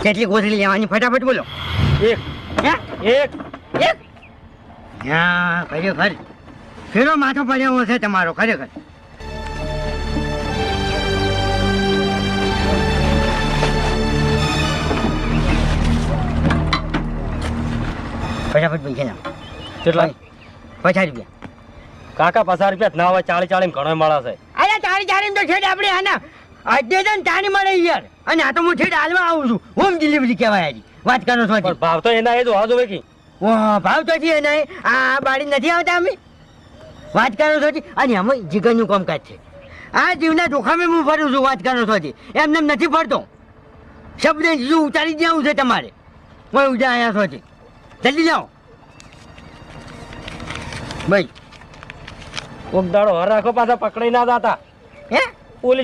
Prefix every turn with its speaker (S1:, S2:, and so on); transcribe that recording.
S1: કેટલી કોથળી લેવાની ફટાફટ બોલો.
S2: એક
S1: હે
S2: એક
S1: એક હા ખરેખર ફેરો માથો પડ્યો છે તમારો ખરેખર. ફટાફટ પૈસા ના
S2: કેટલા
S1: 50 રૂપિયા.
S2: કાકા 50 રૂપિયા ના હોય 40 ઘણો મળે છે.
S1: અરે તારી તો છેડ આપણે આના અડધે તાની મળે યાર. અને આ તો હું છેડ હાલવા આવું છું. હોમ ડિલિવરી કહેવાય આજી. વાત કરો છો
S2: પણ ભાવ તો એના એ જ હોવા જોઈએ કે
S1: ઓહ ભાવ તો છે એના આ બાળી નથી આવતા અમે. વાત કરો છો અને અમે જીગરનું કામકાજ છે. આ જીવના જોખમે હું ફરું છું. વાત કરો છો એમને નથી ફરતો. શબ્દ શું ઉતારી જવું છે તમારે. કોઈ ઉજા આવ્યા છો જલ્દી જાઓ ભાઈ.
S2: કોક દાડો હર રાખો પાછા પકડાઈ ના જાતા
S1: હે
S2: પોલીસ